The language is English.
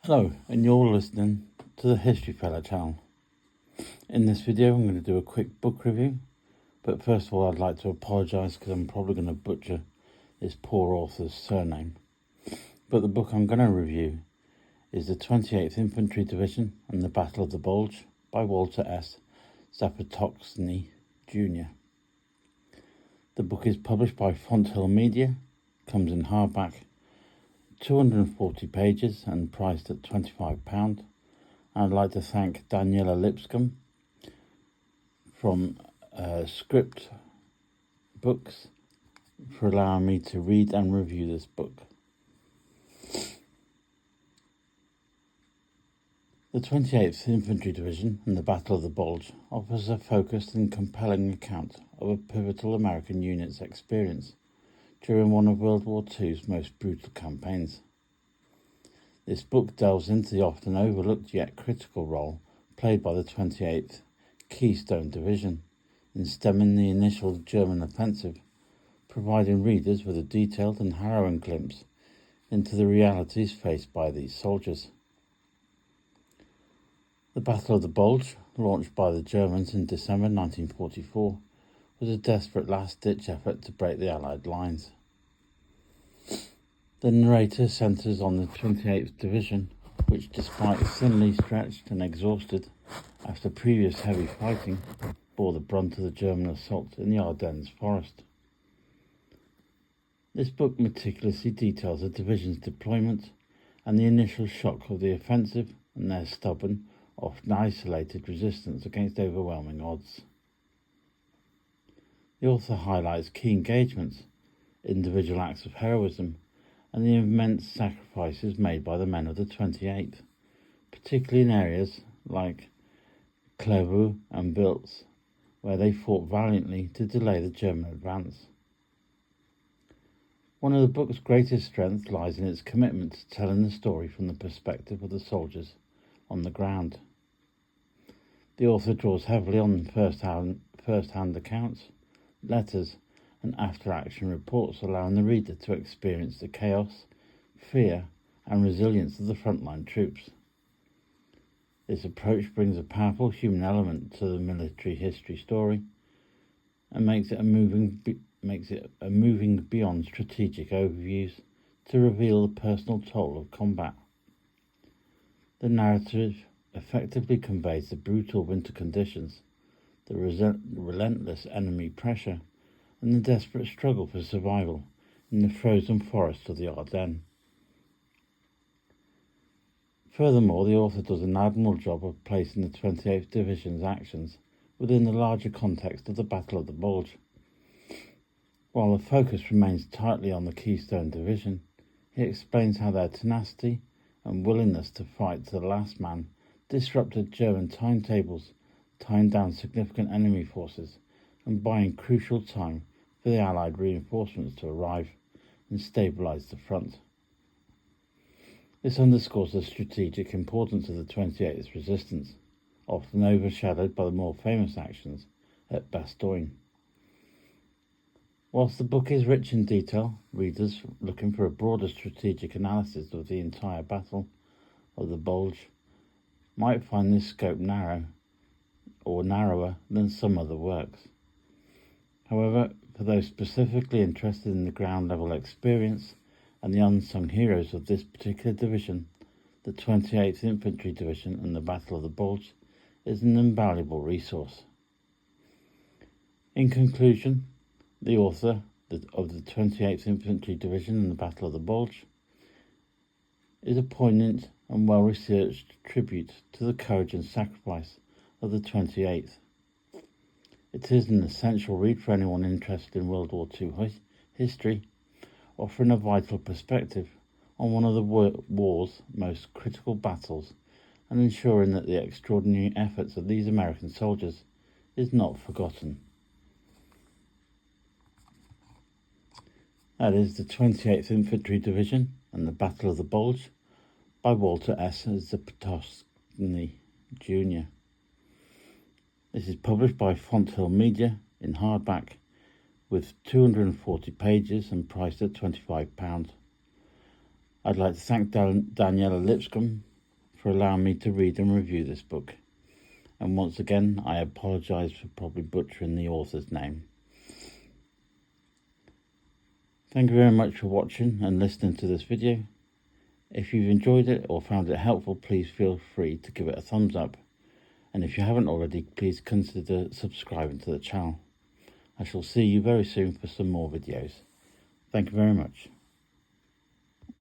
Hello, and you're listening to the History Fella channel. In this video I'm going to do a quick book review, but first of all I'd like to apologise because I'm probably going to butcher this poor author's surname. But the book I'm going to review is the 28th Infantry Division and the Battle of the Bulge by Walter S. Zapatoczny Jr. The book is published by Fonthill Media, comes in hardback, 240 pages and priced at £25. I'd like to thank Daniela Lipscomb from Script Books for allowing me to read and review this book. The 28th Infantry Division and the Battle of the Bulge offers a focused and compelling account of a pivotal American unit's experience during one of World War II's most brutal campaigns. This book delves into the often overlooked yet critical role played by the 28th Keystone Division in stemming the initial German offensive, providing readers with a detailed and harrowing glimpse into the realities faced by these soldiers. The Battle of the Bulge, launched by the Germans in December 1944, was a desperate last-ditch effort to break the Allied lines. The narrator centres on the 28th Division, which, despite thinly stretched and exhausted after previous heavy fighting, bore the brunt of the German assault in the Ardennes forest. This book meticulously details the division's deployment and the initial shock of the offensive and their stubborn, often isolated resistance against overwhelming odds. The author highlights key engagements, individual acts of heroism, and the immense sacrifices made by the men of the 28th, particularly in areas like Clairvaux and Biltz, where they fought valiantly to delay the German advance. One of the book's greatest strengths lies in its commitment to telling the story from the perspective of the soldiers on the ground. The author draws heavily on first-hand accounts, letters, and after-action reports, allowing the reader to experience the chaos, fear, and resilience of the frontline troops. This approach brings a powerful human element to the military history story and makes it a moving beyond strategic overviews to reveal the personal toll of combat. The narrative effectively conveys the brutal winter conditions, the relentless enemy pressure, and the desperate struggle for survival in the frozen forests of the Ardennes. Furthermore, the author does an admirable job of placing the 28th Division's actions within the larger context of the Battle of the Bulge. While the focus remains tightly on the Keystone Division, he explains how their tenacity and willingness to fight to the last man disrupted German timetables, tying down significant enemy forces and buying crucial time for the Allied reinforcements to arrive and stabilise the front. This underscores the strategic importance of the 28th resistance, often overshadowed by the more famous actions at Bastogne. Whilst the book is rich in detail, readers looking for a broader strategic analysis of the entire Battle of the Bulge might find this scope narrower than some other works. However, for those specifically interested in the ground-level experience and the unsung heroes of this particular division, the 28th Infantry Division and the Battle of the Bulge is an invaluable resource. In conclusion, the author of the 28th Infantry Division and the Battle of the Bulge is a poignant and well-researched tribute to the courage and sacrifice of the 28th. It is an essential read for anyone interested in World War II history, offering a vital perspective on one of the war's most critical battles and ensuring that the extraordinary efforts of these American soldiers is not forgotten. That is the 28th Infantry Division and the Battle of the Bulge by Walter S. Zapatoczny Jr. This is published by Fonthill Media in hardback with 240 pages and priced at £25. I'd like to thank Daniela Lipscomb for allowing me to read and review this book. And once again, I apologise for probably butchering the author's name. Thank you very much for watching and listening to this video. If you've enjoyed it or found it helpful, please feel free to give it a thumbs up. And if you haven't already, please consider subscribing to the channel. I shall see you very soon for some more videos. Thank you very much.